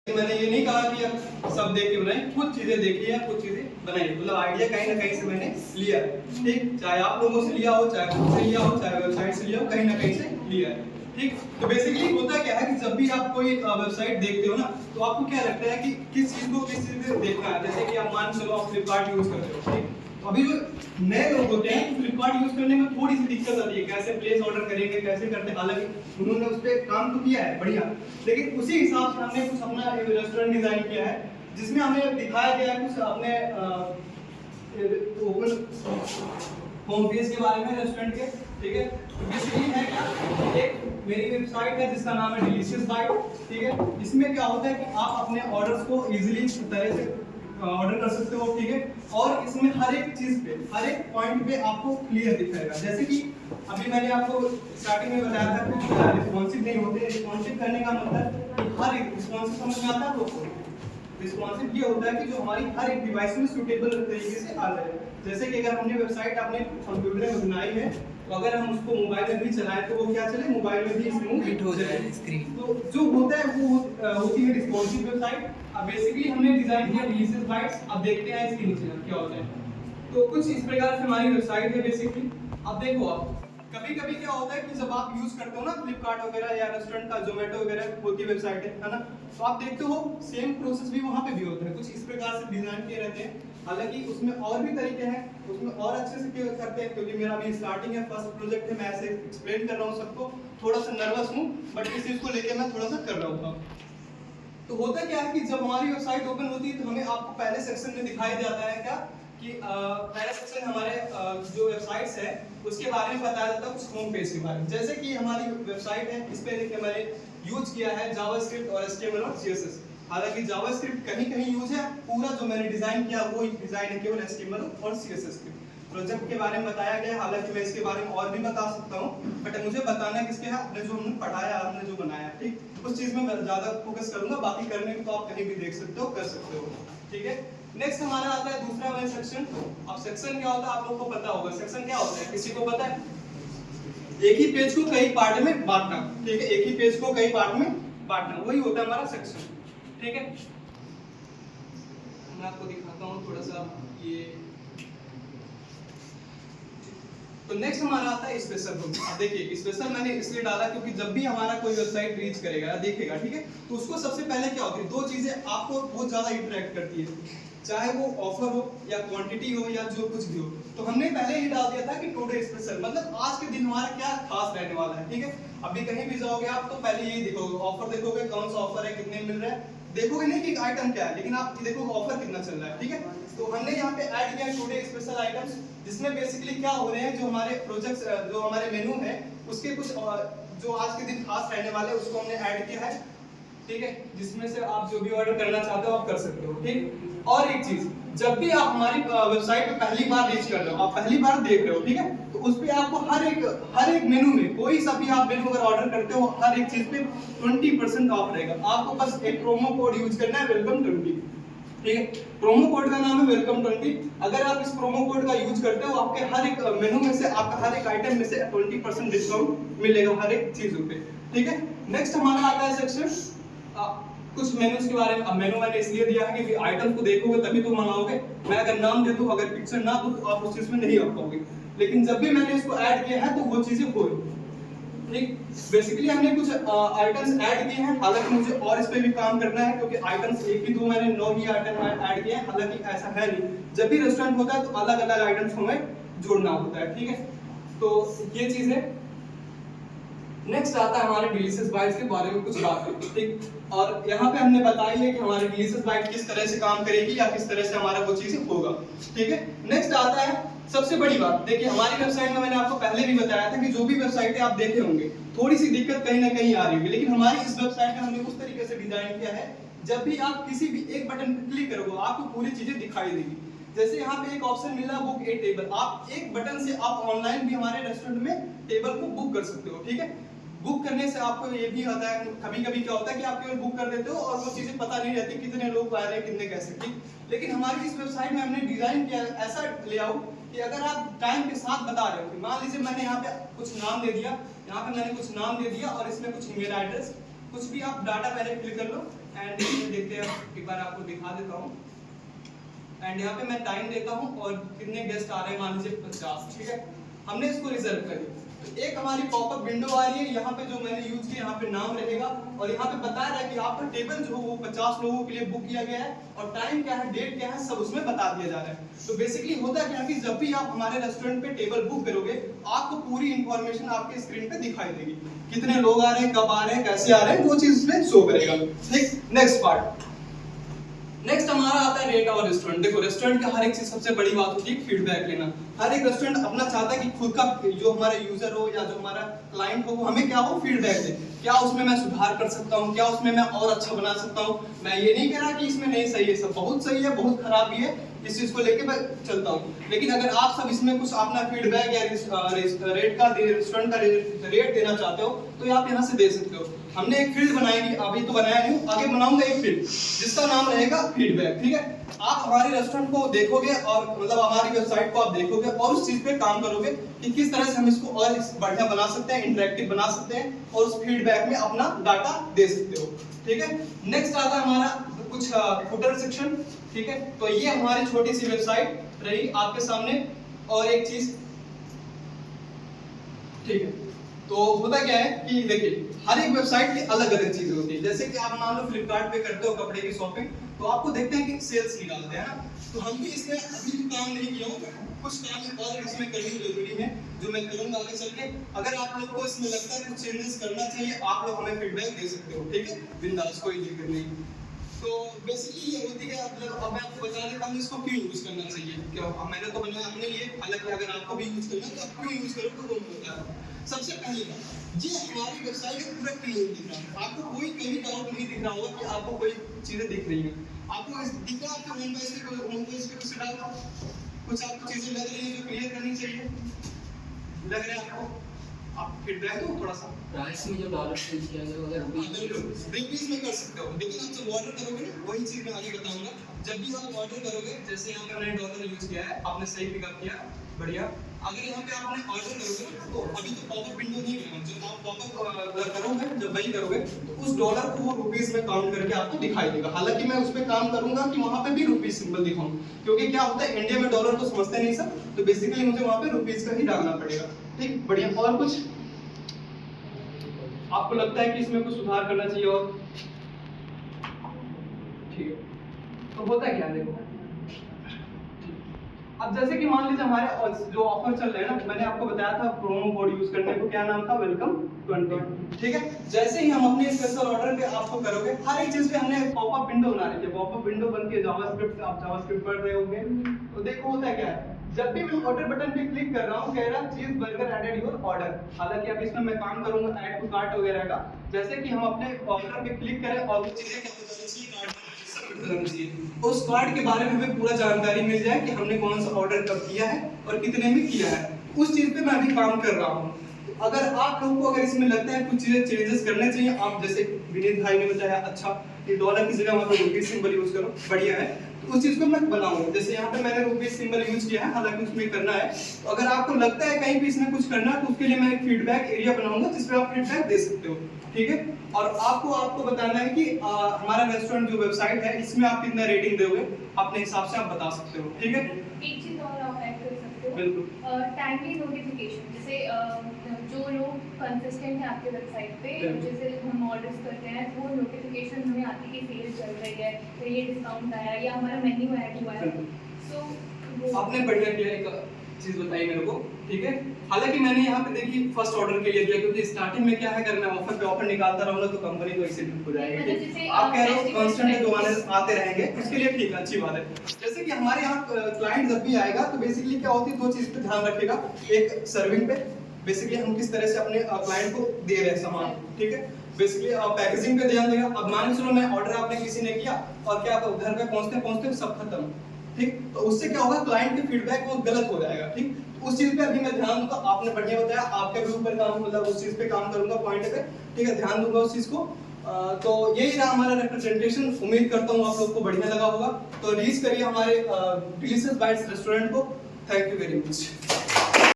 मैंने ये नहीं कहा कि अब सब देख के बनाई, कुछ चीजें देखी है, कुछ चीजें बनाई, मतलब आइडिया कहीं ना कहीं से मैंने लिया है। ठीक, चाहे आप लोगों से लिया हो, चाहे खुद से लिया हो, चाहे वेबसाइट से लिया हो, कहीं ना कहीं से लिया है। ठीक, तो बेसिकली होता क्या है कि जब भी आप कोई वेबसाइट देखते हो ना, तो आपको क्या लगता है कि किस चीज को किस चीज से देखना है। जैसे कि आप मान चलो आप फ्लिपकार्ट यूज करते हो, ठीक, तो अभी जो नए लोग होते हैं तो फ्लिपकार्ट यूज करने में थोड़ी सी दिक्कत आती है, कैसे प्लेस ऑर्डर करेंगे, कैसे करते हैं। हालांकि उन्होंने उस पर काम तो किया है बढ़िया, लेकिन उसी हिसाब से हमने कुछ अपना रेस्टोरेंट डिजाइन किया है, जिसमें हमें दिखाया गया है कुछ अपने ओपन होम पेज के बारे में रेस्टोरेंट के। ठीक है, तो बेसिकली है क्या, एक मेरी वेबसाइट है जिसका नाम है डिलीशियस बाइट। ठीक है, इसमें क्या होता है कि आप अपने ऑर्डर्स को इजीली तरह से ऑर्डर कर सकते हो। ठीक है, और इसमें हर एक चीज पे, हर एक पॉइंट पे आपको क्लियर दिखाएगा। जैसे कि अभी मैंने आपको स्टार्टिंग में बताया था कुछ रिस्पॉन्सिव नहीं होते। रिस्पॉन्सिव करने का मतलब हर एक रिस्पॉन्सिव समझ में आता है आपको। रिस्पॉन्सिव ये होता है कि जो हमारी हर एक डिवाइस में सूटेबल तरीके से आ जाए। जैसे कि अगर हमने वेबसाइट अपने कंप्यूटर में बनाई है, तो अगर हम उसको मोबाइल में भी चलाएं तो वो क्या चले, मोबाइल में भी स्मूथ हो जाए स्क्रीन। तो जो होता है वो होती है रिस्पॉन्सिव वेबसाइट। अब बेसिकली हमने डिजाइन किया डिलीशियस बाइट्स। अब देखते हैं इसके नीचे क्या होता है। तो कुछ इस प्रकार से हमारी वेबसाइट है बेसिकली। अब देखो, आप कभी कभी क्या होता है कि जब आप यूज करते हो ना फ्लिपकार्ट वगैरह या रेस्टोरेंट का जोमेटो वगैरह होती है वेबसाइट है ना, तो आप देखते हो सेम प्रोसेस भी वहां पे भी होता है, कुछ इस प्रकार से डिजाइन किए रहते हैं। हालांकि उसमें और भी तरीके हैं, उसमें और अच्छे से करते हैं, क्योंकि मेरा अभी स्टार्टिंग है, फर्स्ट प्रोजेक्ट है, मैं ऐसे एक्सप्लेन कर रहा हूँ सबको, थोड़ा सा नर्वस हूँ, बट इस चीज को लेकर मैं थोड़ा सा कर रहा हूँ। तो होता क्या है कि जब हमारी वेबसाइट ओपन होती है तो हमें आपको पहले सेक्शन में दिखाई जाता है क्या कि पहला सेक्शन हमारे जो वेबसाइट्स है उसके बारे में बताया जाता है, कुछ होम पेज के बारे में। जैसे कि हमारी वेबसाइट है, इस पे देखिए मैंने यूज किया है जावास्क्रिप्ट और एचटीएमएल और सीएसएस। हालांकि जावास्क्रिप्ट कहीं कहीं यूज है, पूरा जो मैंने डिजाइन किया वो डिजाइन है केवल एचटीएमएल और सीएसएस के। प्रोजेक्ट के बारे में बताया गया है, हालांकि मैं इसके बारे में और भी बता सकता हूँ, बट मुझे बताना किसके है, आपने जो हमने पढ़ाया, आपने जो बनाया, ठीक, उस चीज में मैं ज्यादा फोकस करूंगा। बाकी करने को तो आप कहीं भी देख सकते हो, कर सकते हो। ठीक है, नेक्स्ट हमारा आता है दूसरा वाला सेक्शन। अब सेक्शन क्या होता है आप लोग को पता होगा, सेक्शन क्या होता है, किसी को पता है? एक ही पेज को कई पार्ट में बांटना। ठीक है, एक ही पेज को कई पार्ट में बांटना, वही होता है हमारा सेक्शन। ठीक है, मैं आपको दिखाता हूँ थोड़ा सा ये। तो नेक्स्ट हमारा आता है स्पेशल ग्रुप। अब देखिए स्पेशल मैंने इसलिए डाला क्योंकि जब भी हमारा कोई वेबसाइट रीच करेगा या देखेगा, ठीक है, तो उसको सबसे पहले क्या होती है, दो चीजें आपको बहुत ज्यादा इंटरेक्ट करती है, चाहे वो ऑफर हो या क्वांटिटी हो या जो कुछ भी हो। तो हमने पहले ही डाल दिया था कि टुडे स्पेशल, मतलब आज के दिन हमारा क्या खास रहने वाला है। ठीक है, अभी कहीं भी जाओगे आप तो पहले यही देखोगे, ऑफर देखोगे, कौन सा ऑफर है, कितने मिल रहा है, देखोगे नहीं कि आइटम क्या है, लेकिन आप देखोगे ऑफर कितना चल रहा है। ठीक है, तो हमने यहाँ पे ऐड किया टुडे स्पेशल आइटम्स, जिसमें बेसिकली क्या हो रहे हैं, जो हमारे प्रोजेक्ट्स, जो हमारे मेनू है उसके कुछ जो आज के दिन खास रहने वाले हैं उसको हमने ऐड किया है। ठीक है, जिसमें से आप जो भी ऑर्डर करना चाहते हो आप कर सकते हो। ठीक, और एक चीज, जब भी आप हमारी वेबसाइट पे पहली बार रीच कर रहे हो, आप पहली बार देख रहे हो, ठीक है, तो उस पे आपको हर एक मेनू में कोई सा भी आप मेनू अगर ऑर्डर करते हो, हर एक चीज पे 20% ऑफ रहेगा। आपको बस एक प्रोमो कोड यूज करना है, वेलकम 20। ठीक है, प्रोमो कोड का नाम है वेलकम 20। अगर आप इस प्रोमो कोड का यूज करते हो, आपके हर एक मेनू में से, आपका हर एक आइटम में से 20% डिस्काउंट मिलेगा हर एक चीजों पे। ठीक है, नेक्स्ट हमारा आता है सेक्शन कुछ मेनूज के बारे में। अब मेनू मैंने इसलिए दिया है कि आइटम को देखोगे तभी तो मंगाओगे। मैं अगर नाम दे दूं, अगर पिक्चर ना दूं, तो आप उस चीज में नहीं आ पाओगे। लेकिन जब भी मैंने इसको ऐड किया है तो वो चीजें हो रही। ठीक, बेसिकली हमने कुछ आइटम्स ऐड किए हैं, हालांकि मुझे और इस पे भी काम करना है, क्योंकि आइटम्स एक ही दो मैंने 9 ही आइटम ऐड किए हैं। हालांकि ऐसा है नहीं, जब भी रेस्टोरेंट होता है तो अलग अलग आइटम्स हमें जोड़ना होता है। ठीक है, तो ये चीज है। नेक्स्ट आता है हमारे डिलीशियस बाइट्स के बारे में कुछ बात। ठीक, और यहाँ पे हमने बताई है कि हमारी डिलीशियस बाइट किस तरह से काम करेगी या किस तरह से हमारा वो चीज होगा। ठीक है, नेक्स्ट आता है सबसे बड़ी बात। देखिए हमारी वेबसाइट में मैंने आपको पहले भी बताया था कि जो भी वेबसाइटें आप देखे होंगे थोड़ी सी दिक्कत कहीं ना कहीं आ रही होगी, लेकिन हमारी इस वेबसाइट में हमने उस तरीके से डिजाइन किया है, जब भी आप किसी भी एक बटन पर क्लिक करोगे आपको पूरी चीजें दिखाई देगी। जैसे यहाँ पे एक ऑप्शन मिल रहा है बुक ए टेबल, आप एक बटन से आप ऑनलाइन भी हमारे रेस्टोरेंट में टेबल को बुक कर सकते हो। ठीक है, बुक करने से आपको ये भी आता है, कभी कभी क्या होता है कि आप केवल बुक कर देते हो और वो चीजें पता नहीं रहती कितने लोग आ रहे हैं, कितने कैसे। ठीक, लेकिन हमारी इस वेबसाइट में हमने डिजाइन किया ऐसा लेआउट कि अगर आप टाइम के साथ बता रहे हो कि मान लीजिए मैंने यहाँ पे कुछ नाम दे दिया, यहाँ पे मैंने कुछ नाम दे दिया और इसमें कुछ ईमेल एड्रेस, कुछ भी आप डाटा पहले फिल कर लो एंड एक बार आपको दिखा देता हूँ। एंड यहाँ पे मैं टाइम देता हूँ और कितने गेस्ट आ रहे हैं, मान लीजिए 50, ठीक है। हमने इसको रिजर्व कर दिया। तो एक हमारी पॉपअप विंडो आ रही है, यहाँ पे जो मैंने यूज किया, यहाँ पे नाम रहेगा और यहाँ पे बताया रहा है कि आपका टेबल जो वो 50 लोगों के लिए बुक किया गया है और टाइम क्या है, डेट क्या है, सब उसमें बता दिया जा रहा है। तो बेसिकली होता क्या है कि जब भी आप हमारे रेस्टोरेंट पे टेबल बुक करोगे, आपको पूरी इंफॉर्मेशन आपके स्क्रीन पे दिखाई देगी, कितने लोग आ रहे हैं, कब आ रहे हैं, कैसे आ रहे हैं, वो चीज इसमें शो करेगा। ठीक, नेक्स्ट पार्ट। नेक्स्ट हमारा आता है रेट और रेस्टोरेंट। देखो रेस्टोरेंट का हर एक चीज सबसे बड़ी बात होती है फीडबैक लेना। हर एक रेस्टोरेंट अपना चाहता है कि खुद का जो हमारा यूजर हो या जो हमारा क्लाइंट हो वो हमें क्या हो, फीडबैक दे। क्या उसमें मैं सुधार कर सकता हूँ, क्या उसमें मैं और अच्छा बना सकता हूँ। मैं ये नहीं कह रहा कि इसमें नहीं सही है, सब बहुत सही है, बहुत खराब भी है, इस चीज को लेके मैं चलता हूँ। लेकिन अगर आप सब इसमें कुछ अपना फीडबैक या रेट का रेस्टोरेंट का रेट देना चाहते हो तो आप यहाँ से दे सकते हो। हमने एक फील्ड बनाएंगे, अभी तो बनाया नहीं, आगे बनाऊंगा एक फील्ड जिसका नाम रहेगा फीडबैक। ठीक है, आप हमारे रेस्टोरेंट को देखोगे और मतलब हमारी वेबसाइट को आप देखोगे और उस चीज पे काम करोगे कि किस तरह से हम इसको और बढ़िया बना सकते हैं, इंटरेक्टिव बना सकते हैं और उस फीडबैक में अपना डाटा दे सकते हो। ठीक है, नेक्स्ट आता है हमारा कुछ फुटर सेक्शन। ठीक है, तो ये हमारी छोटी सी वेबसाइट रही आपके सामने। और एक चीज, ठीक है, तो होता क्या है कि देखिए हर एक वेबसाइट की अलग अलग चीजें होती है। जैसे कि आप मान लो फ्लिपकार्ट पे करते हो कपड़े की शॉपिंग, तो आपको देखते हैं कि सेल्स निकालते हैं ना, तो हम भी इसमें अभी भी काम नहीं किया हूँ, कुछ काम और इसमें करनी जरूरी है जो मैं करूंगा आगे चल के। अगर आप लोग को इसमें लगता है कुछ चेंजेस करना चाहिए, आप लोग हमें फीडबैक दे सकते हो। ठीक है, बिंदास, कोई दिक्कत नहीं। तो बेसिकली ये होती है, अब मैं आपको बता देता हूँ इसको क्यों यूज करना चाहिए। क्या मैंने तो बनाया अपने लिए, हालांकि अगर आपको भी यूज करना है तो आप क्यों यूज करो तो वो होता है। सबसे पहली बात, ये हमारी वेबसाइट पूरा क्लीन दिख रहा है, आपको कोई कभी डाउट नहीं दिख रहा होगा कि आपको कोई चीजें दिख रही हैं। आपको दिख रहा है आपके होम पेज पे कुछ डाउट, कुछ आपको चीजें लग रही है जो क्लियर करनी चाहिए, लग रहा है आपको? आप फीडबैक दो थोड़ा सा। प्राइस में जो डॉलर चेंज किया गया अगर रुपीस में कर सकते हो, लेकिन आप जब ऑर्डर करोगे ना, वही चीज मैं आगे बताऊंगा। जब भी आप ऑर्डर करोगे, जैसे यहाँ पे मैंने डॉलर यूज किया है, आपने सही पिकअप किया, बढ़िया। अगर यहाँ पे आपने ऑर्डर करोगे ना, तो अभी तो पॉपअप विंडो नहीं है, जब आप पॉपअप करोगे, जब वही करोगे तो उस डॉलर को वो रुपीस में काउंट करके आपको दिखाई देगा। हालांकि मैं उस पर काम करूंगा कि वहां पे भी रुपीस सिंबल दिखाऊं, क्योंकि क्या होता है इंडिया में डॉलर तो समझते नहीं सब, तो बेसिकली मुझे वहां पे रुपीस का ही डालना पड़ेगा। ठीक, बढ़िया। और कुछ आपको लगता है कि इसमें कुछ सुधार करना चाहिए और? ठीक है, तो होता क्या है देखो, अब जैसे कि मान लीजिए हमारे जो ऑफर चल रहे हैं ना, मैंने आपको बताया था प्रोमो कोड यूज करने को, क्या नाम था, वेलकम 20। ठीक है, जैसे ही हम अपने स्पेशल ऑर्डर पे आपको करोगे, हर एक चीज पे हमने पॉपअप विंडो बना रही है। पॉपअप विंडो बनती है जावास्क्रिप्ट, आप जावास्क्रिप्ट पढ़ रहे होंगे, तो देखो होता क्या है, जब भी मैं ऑर्डर बटन पे क्लिक कर रहा हूँ, कह रहा चीज बर्गर एडेड योर ऑर्डर। हालांकि अब इसमें मैं काम करूंगा ऐड टू कार्ट वगैरह का। जैसे कि हम अपने ऑर्डर पे क्लिक करें और वो चीजें क्या हो जानी चाहिए, कार्ट में सबमिट करनी चाहिए। उस कार्ड के बारे में हमें पूरा जानकारी मिल जाए कि हमने कौन सा ऑर्डर कब किया है और कितने में किया है, उस चीज पे मैं अभी काम कर रहा हूँ। अगर आप लोगों को अगर इसमें लगता है कुछ चीजें चेंजेस करने चाहिए, आप जैसे विनीत भाई ने बताया, अच्छा ये डॉलर की जगह वहां पे रुपीस सिंबल यूज करो, बढ़िया है, तो उस चीज को मैं बनाऊंगा। जैसे यहाँ पे मैंने रुपीस सिंबल यूज किया है, हालांकि उसमें करना है, तो अगर आपको लगता है कहीं भी इसमें कुछ करना है तो उसके लिए मैं एक फीडबैक एरिया बनाऊंगा जिसपे आप फीडबैक दे सकते हो। ठीक है, और आपको बताना है कि हमारा रेस्टोरेंट जो वेबसाइट है इसमें आप कितना रेटिंग दोगे, अपने हिसाब से आप बता सकते हो। ठीक है, एक चीज और आप ऐड कर सकते हो, बिल्कुल, टाइमली नोटिफिकेशन। जैसे जो लोग कंसिस्टेंट है आपके वेबसाइट पे, जैसे हम ऑर्डर्स करते हैं, वो नोटिफिकेशन हमें आती है कि सेल चल रही है, तो ये डिस्काउंट आया या हमारा मेन्यू ऐड हुआ है। सो आपने बढ़िया किया, एक चीज बताई मेरे को। ठीक है, हालांकि मैंने यहाँ पे देखिए फर्स्ट ऑर्डर के लिए दिया, क्योंकि स्टार्टिंग में क्या है, अगर मैं ऑफर पे ऑफर निकालता रहूंगा तो कंपनी को एक्सीडेंट हो जाएगी। आप कह रहे हो कांस्टेंट जो आते रहेंगे, उसके लिए ठीक है, अच्छी बात है। जैसे कि हमारे यहाँ क्लाइंट जब भी आएगा तो बेसिकली क्या होती है, दो चीज पे ध्यान रखेगा। एक सर्विंग पे, बेसिकली हम किस तरह से अपने क्लाइंट को दे रहे हैं सामान। ठीक है, बेसिकली पैकेजिंग पे ध्यान देगा। अब मान के चलो मैं ऑर्डर आपने किसी ने किया और क्या घर पे पहुंचते पहुंचते सब खत्म, ठीक, तो उससे क्या होगा, क्लाइंट की फीडबैक वो गलत हो जाएगा। ठीक, उस चीज पे अभी मैं ध्यान दूंगा। आपने बढ़िया बताया, आपके भी ऊपर काम, मतलब उस चीज पे काम करूंगा पॉइंट पे। ठीक है, ध्यान दूंगा उस चीज को। तो यही रहा हमारा रिप्रेजेंटेशन। उम्मीद करता हूँ आप लोग को बढ़िया लगा होगा। तो रीच करिए हमारे डिलीशियस बाइट्स रेस्टोरेंट को। Thank you very much.